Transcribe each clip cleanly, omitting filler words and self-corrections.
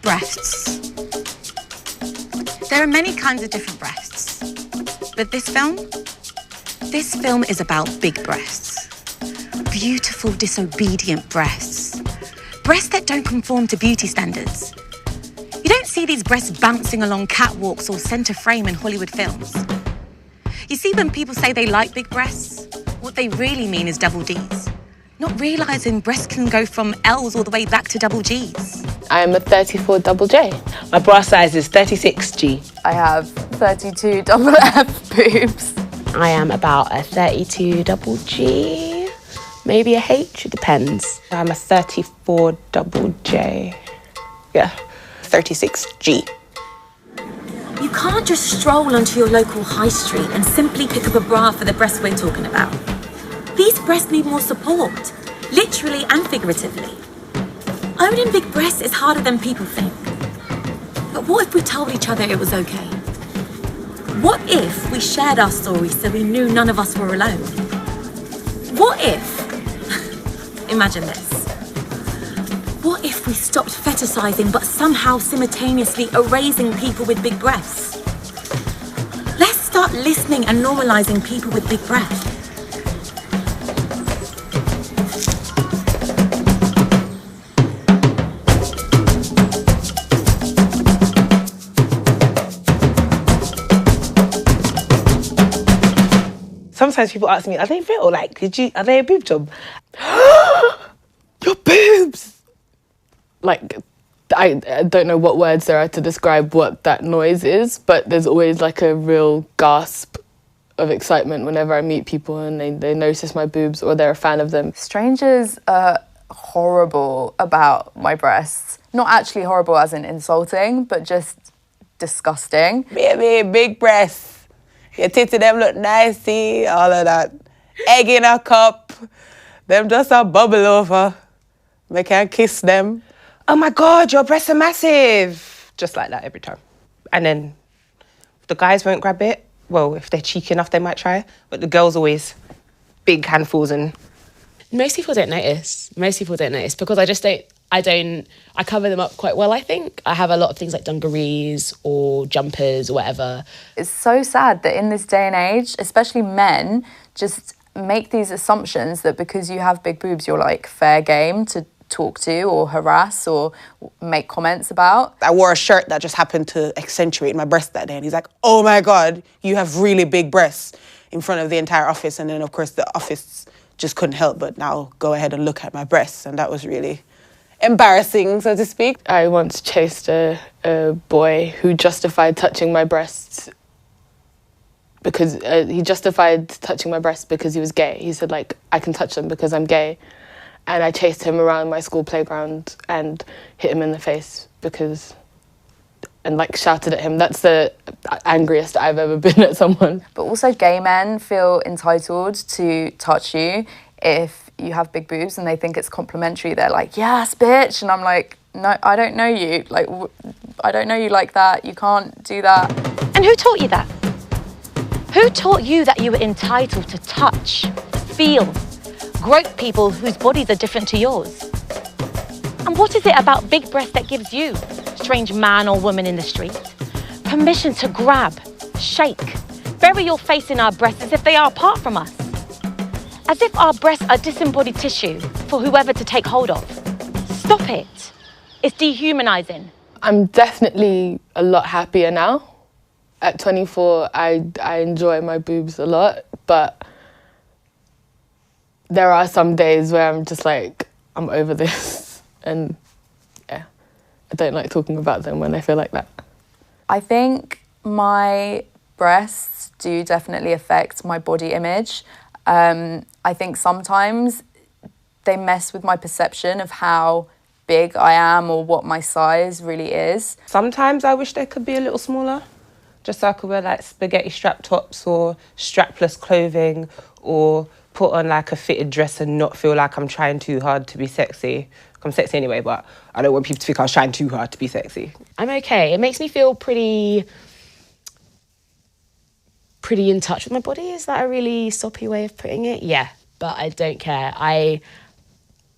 Breasts. There are many kinds of different breasts, but this film is about big breasts. Beautiful, disobedient breasts. Breasts that don't conform to beauty standards. You don't see these breasts bouncing along catwalks or centre frame in Hollywood films. You see, when people say they like big breasts, what they really mean is double Ds. Not realising breasts can go from L's all the way back to double Gs. I am a 34 double J. My bra size is 36G. I have 32 double F boobs. I am about a 32 double G, maybe a H, it depends. I'm a 34 double J. Yeah, 36G. You can't just stroll onto your local high street and simply pick up a bra for the breasts we're talking about. These breasts need more support, literally and figuratively. Owning big breasts is harder than people think. But what if we told each other it was okay? What if we shared our stories so we knew none of us were alone? What if, imagine this, what if we stopped fetishizing but somehow simultaneously erasing people with big breasts? Let's start listening and normalizing people with big breasts. Sometimes people ask me, are they real? Like, are they a boob job? Your boobs! Like, I don't know what words there are to describe what that noise is, but there's always like a real gasp of excitement whenever I meet people and they notice my boobs or they're a fan of them. Strangers are horrible about my breasts. Not actually horrible as in insulting, but just disgusting. Baby, big breasts. Your titty them look nicey, all of that. Egg in a cup. Them just a bubble over. We can't kiss them. Oh my God, your breasts are massive. Just like that every time. And then the guys won't grab it. Well, if they're cheeky enough, they might try. But the girls always big handfuls and... Most people don't notice. Most people don't notice because I cover them up quite well, I think. I have a lot of things like dungarees or jumpers or whatever. It's so sad that in this day and age, especially men, just make these assumptions that because you have big boobs, you're like fair game to talk to or harass or make comments about. I wore a shirt that just happened to accentuate my breasts that day. And he's like, oh my God, you have really big breasts, in front of the entire office. And then, of course, the office just couldn't help but now go ahead and look at my breasts. And that was really embarrassing, so to speak. I once chased a boy who justified touching my breasts because he was gay. He said, like, I can touch them because I'm gay. And I chased him around my school playground and hit him in the face and like shouted at him. That's the angriest I've ever been at someone. But also gay men feel entitled to touch you if you have big boobs and they think it's complimentary. They're like, yes, bitch. And I'm like, no, I don't know you. Like, I don't know you like that. You can't do that. And who taught you that? Who taught you that you were entitled to touch, feel, grope people whose bodies are different to yours? And what is it about big breasts that gives you, strange man or woman in the street, permission to grab, shake, bury your face in our breasts as if they are apart from us? As if our breasts are disembodied tissue for whoever to take hold of. Stop it. It's dehumanizing. I'm definitely a lot happier now. At 24, I enjoy my boobs a lot, but there are some days where I'm just like, I'm over this. And yeah, I don't like talking about them when I feel like that. I think my breasts do definitely affect my body image. I think sometimes they mess with my perception of how big I am or what my size really is. Sometimes I wish they could be a little smaller, just so I could wear like spaghetti strap tops or strapless clothing or put on like a fitted dress and not feel like I'm trying too hard to be sexy. I'm sexy anyway, but I don't want people to think I was trying too hard to be sexy. I'm okay. It makes me feel pretty in touch with my body. Is that a really soppy way of putting it? Yeah, but I don't care.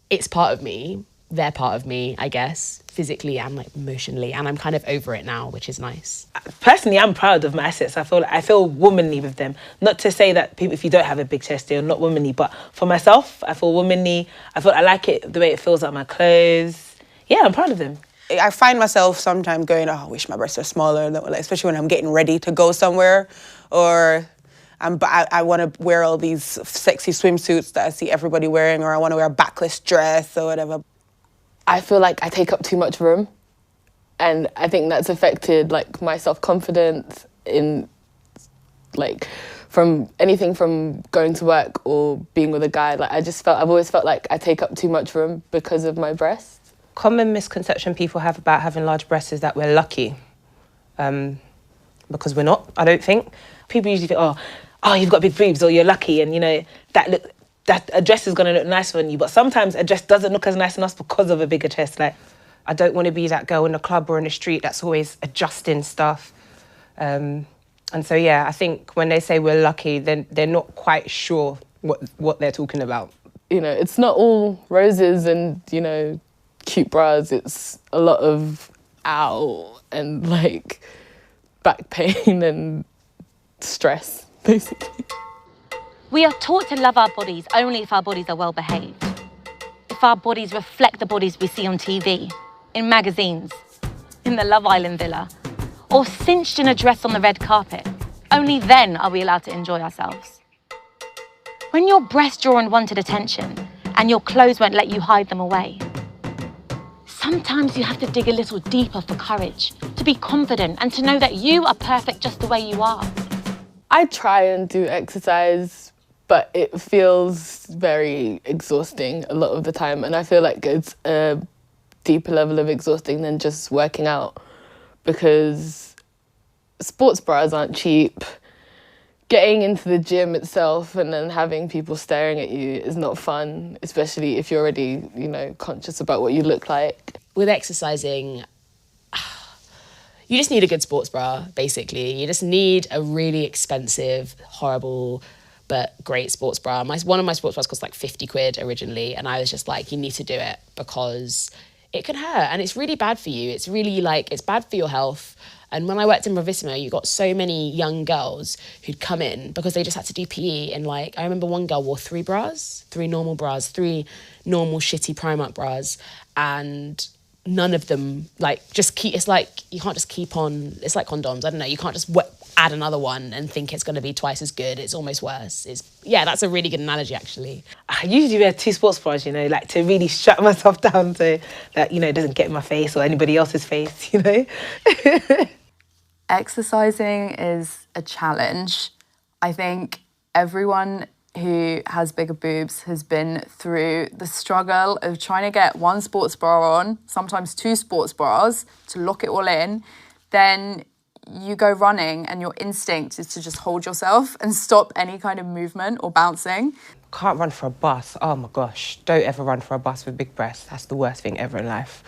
It's part of me. They're part of me, I guess. physically and like emotionally, and I'm kind of over it now, which is nice. Personally, I'm proud of my assets. I feel womanly with them. Not to say that people, if you don't have a big chest, you're not womanly, but for myself, I feel womanly. I like it the way it feels on my clothes. Yeah, I'm proud of them. I find myself sometimes going, oh, I wish my breasts were smaller, like, especially when I'm getting ready to go somewhere, or I want to wear all these sexy swimsuits that I see everybody wearing, or I want to wear a backless dress or whatever. I feel like I take up too much room, and I think that's affected like my self-confidence in like from anything from going to work or being with a guy. Like I've always felt like I take up too much room because of my breasts. Common misconception people have about having large breasts is that we're lucky, because we're not, I don't think. People usually think, oh, you've got big boobs or you're lucky, and you know, that a dress is going to look nice on you, but sometimes a dress doesn't look as nice on us because of a bigger chest. Like, I don't want to be that girl in the club or in the street that's always adjusting stuff. And so, yeah, I think when they say we're lucky, then they're not quite sure what they're talking about. You know, it's not all roses and, you know, cute bras. It's a lot of ow and, like, back pain and stress, basically. We are taught to love our bodies only if our bodies are well behaved. If our bodies reflect the bodies we see on TV, in magazines, in the Love Island villa, or cinched in a dress on the red carpet, only then are we allowed to enjoy ourselves. When your breasts draw unwanted attention and your clothes won't let you hide them away, sometimes you have to dig a little deeper for courage, to be confident and to know that you are perfect just the way you are. I try and do exercise, but it feels very exhausting a lot of the time. And I feel like it's a deeper level of exhausting than just working out, because sports bras aren't cheap. Getting into the gym itself and then having people staring at you is not fun, especially if you're already, you know, conscious about what you look like. With exercising, you just need a good sports bra, basically. You just need a really expensive, horrible, but great sports bra. One of my sports bras cost like 50 quid originally, and I was just like, you need to do it because it can hurt and it's really bad for you. It's really like, it's bad for your health. And when I worked in Bravissimo, you got so many young girls who'd come in because they just had to do PE. And like, I remember one girl wore 3 normal shitty Primark bras, and none of them it's like, you can't just keep on, it's like condoms, I don't know, you can't just add another one and think it's going to be twice as good. It's almost worse. That's a really good analogy, actually. I usually wear 2 sports bras, you know, like to really shut myself down so that, you know, it doesn't get in my face or anybody else's face, you know. Exercising is a challenge. I think everyone who has bigger boobs has been through the struggle of trying to get 1 sports bra on, sometimes 2 sports bras, to lock it all in. Then you go running and your instinct is to just hold yourself and stop any kind of movement or bouncing. Can't run for a bus. Oh my gosh, don't ever run for a bus with big breasts. That's the worst thing ever in life.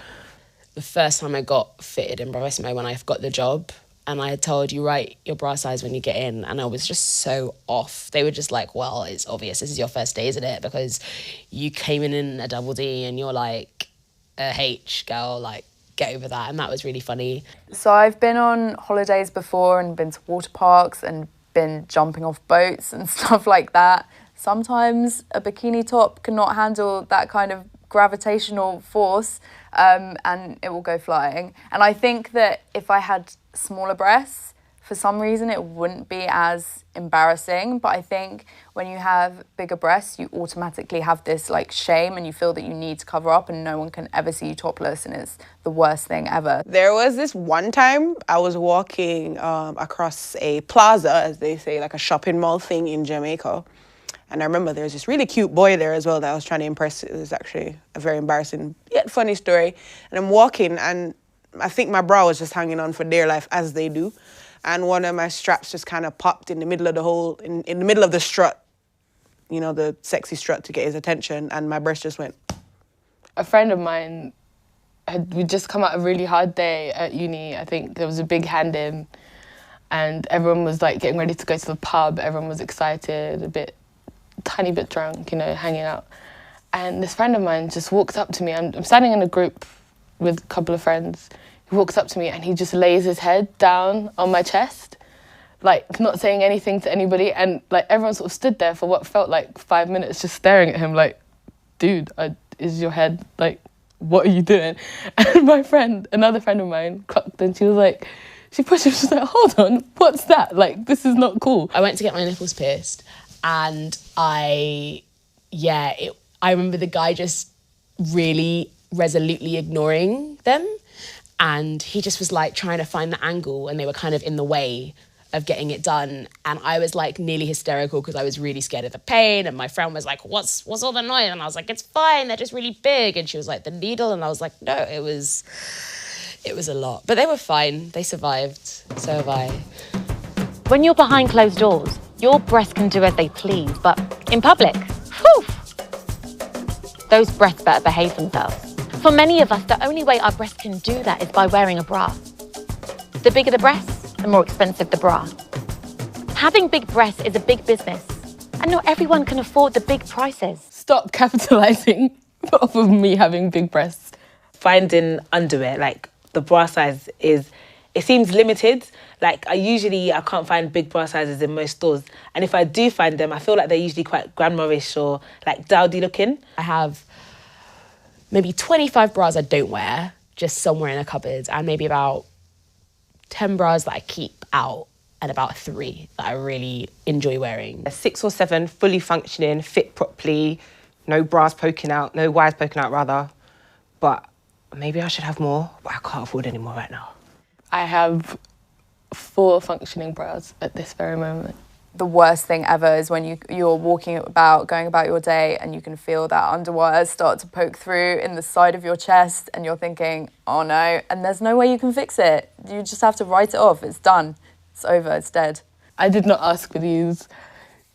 The first time I got fitted in Bravissimo, when I got the job, and I had told you, write your bra size when you get in, and I was just so off. They were just like, well, it's obvious, this is your first day, isn't it? Because you came in a double D and you're like a H girl, like, get over that. And that was really funny. So I've been on holidays before and been to water parks and been jumping off boats and stuff like that. Sometimes a bikini top cannot handle that kind of gravitational force, and it will go flying. And I think that if I had smaller breasts, for some reason it wouldn't be as embarrassing. But I think when you have bigger breasts, you automatically have this like shame and you feel that you need to cover up and no one can ever see you topless, and it's the worst thing ever. There was this one time I was walking across a plaza, as they say, like a shopping mall thing in Jamaica. And I remember there was this really cute boy there as well that I was trying to impress. It was actually a very embarrassing yet funny story. And I'm walking and I think my bra was just hanging on for dear life, as they do. And one of my straps just kind of popped in the middle of the hole, in the middle of the strut, you know, the sexy strut to get his attention, and my breast just went. A friend of mine, we'd just come out a really hard day at uni. I think there was a big hand in, and everyone was like getting ready to go to the pub. Everyone was excited, tiny bit drunk, you know, hanging out. And this friend of mine just walked up to me. I'm standing in a group with a couple of friends. He walks up to me and he just lays his head down on my chest, like not saying anything to anybody, and like everyone sort of stood there for what felt like 5 minutes just staring at him like, dude, is your head, like, what are you doing? And my friend, another friend of mine, clocked and she was like, she pushed him, she was like, hold on, what's that? Like, this is not cool. I went to get my nipples pierced and I remember the guy just really resolutely ignoring them, and he just was like trying to find the angle and they were kind of in the way of getting it done, and I was like nearly hysterical because I was really scared of the pain, and my friend was like, what's all the noise? And I was like, it's fine, they're just really big. And she was like, the needle? And I was like, no, it was a lot, but they were fine, they survived. So have I. When you're behind closed doors, your breasts can do as they please, but in public, whew, those breasts better behave themselves. For many of us, the only way our breasts can do that is by wearing a bra. The bigger the breasts, the more expensive the bra. Having big breasts is a big business, and not everyone can afford the big prices. Stop capitalising off of me having big breasts. Finding underwear, like the bra size it seems limited. Like I can't find big bra sizes in most stores. And if I do find them, I feel like they're usually quite grandma-ish or like dowdy looking. I have maybe 25 bras I don't wear, just somewhere in a cupboard, and maybe about 10 bras that I keep out, and about 3 that I really enjoy wearing. 6 or 7 fully functioning, fit properly, no bras poking out, no wires poking out rather. But maybe I should have more, but I can't afford any more right now. I have 4 functioning bras at this very moment. The worst thing ever is when you're walking about, going about your day, and you can feel that underwire start to poke through in the side of your chest, and you're thinking, oh no, and there's no way you can fix it. You just have to write it off. It's done. It's over. It's dead. I did not ask for these.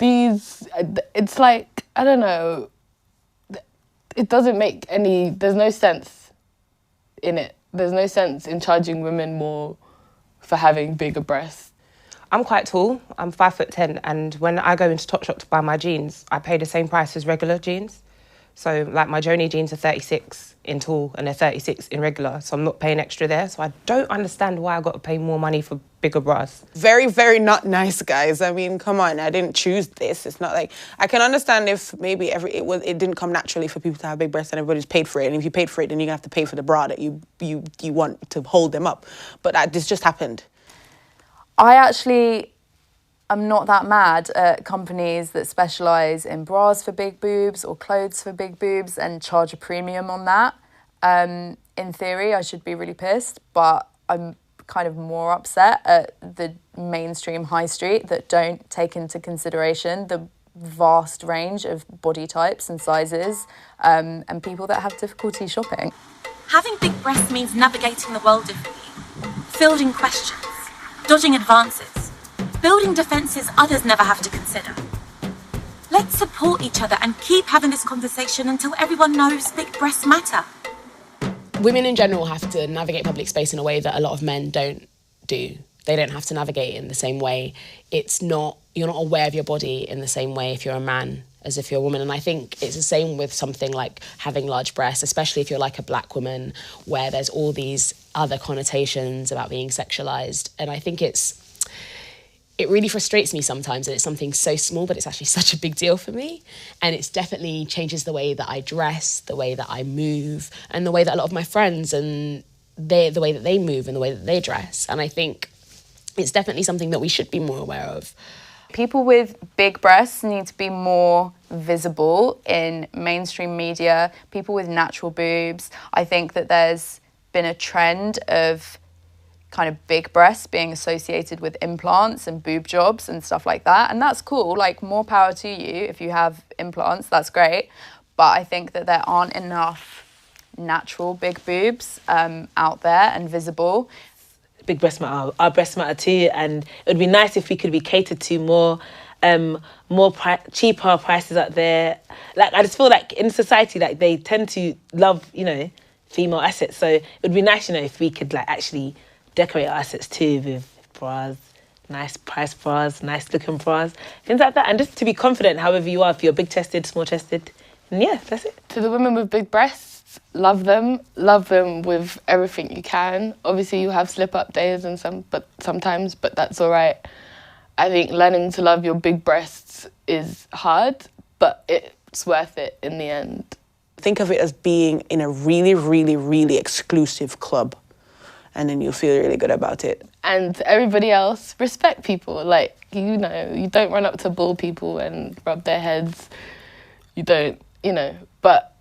It's like, I don't know, it doesn't make any, there's no sense in it. There's no sense in charging women more for having bigger breasts. I'm quite tall, I'm 5'10", and when I go into Topshop to buy my jeans, I pay the same price as regular jeans. So like my Joni jeans are 36 in tall and they're 36 in regular, so I'm not paying extra there. So I don't understand why I got to pay more money for bigger bras. Very, very not nice, guys. I mean, come on, I didn't choose this. It's not like, I can understand if maybe it didn't come naturally for people to have big breasts and everybody's paid for it. And if you paid for it, then you're gonna have to pay for the bra that you want to hold them up. But this just happened. I actually am not that mad at companies that specialise in bras for big boobs or clothes for big boobs and charge a premium on that. In theory, I should be really pissed, but I'm kind of more upset at the mainstream high street that don't take into consideration the vast range of body types and sizes and people that have difficulty shopping. Having big breasts means navigating the world differently, fielding questions, dodging advances, building defences others never have to consider. Let's support each other and keep having this conversation until everyone knows big breasts matter. Women in general have to navigate public space in a way that a lot of men don't do. They don't have to navigate in the same way. You're not aware of your body in the same way if you're a man as if you're a woman. And I think it's the same with something like having large breasts, especially if you're like a black woman, where there's all these other connotations about being sexualized. And I think it really frustrates me sometimes that it's something so small, but it's actually such a big deal for me. And it's definitely changes the way that I dress, the way that I move, and the way that a lot of my friends and the way that they move and the way that they dress. And I think it's definitely something that we should be more aware of. People with big breasts need to be more visible in mainstream media. People with natural boobs. I think that there's been a trend of kind of big breasts being associated with implants and boob jobs and stuff like that. And that's cool, like more power to you if you have implants, that's great. But I think that there aren't enough natural big boobs out there and visible. Big breasts matter. Our breasts matter too, and it would be nice if we could be catered to more cheaper prices out there. Like I just feel like in society, like they tend to love, female assets. So it would be nice, if we could like actually decorate our assets too with bras, nice price bras, nice looking bras, things like that, and just to be confident however you are, if you're big chested, small chested, and yeah, that's it. To the women with big breasts, breasts, love them with everything you can. Obviously you have slip-up days and sometimes, but that's all right. I think learning to love your big breasts is hard, but it's worth it in the end. Think of it as being in a really, really, really exclusive club, and then you'll feel really good about it. And everybody else, respect people. Like, you know, you don't run up to bull people and rub their heads. You don't, you know, but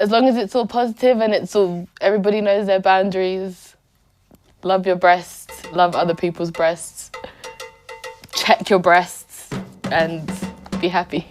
as long as it's all positive and it's all, everybody knows their boundaries, love your breasts, love other people's breasts, check your breasts and be happy.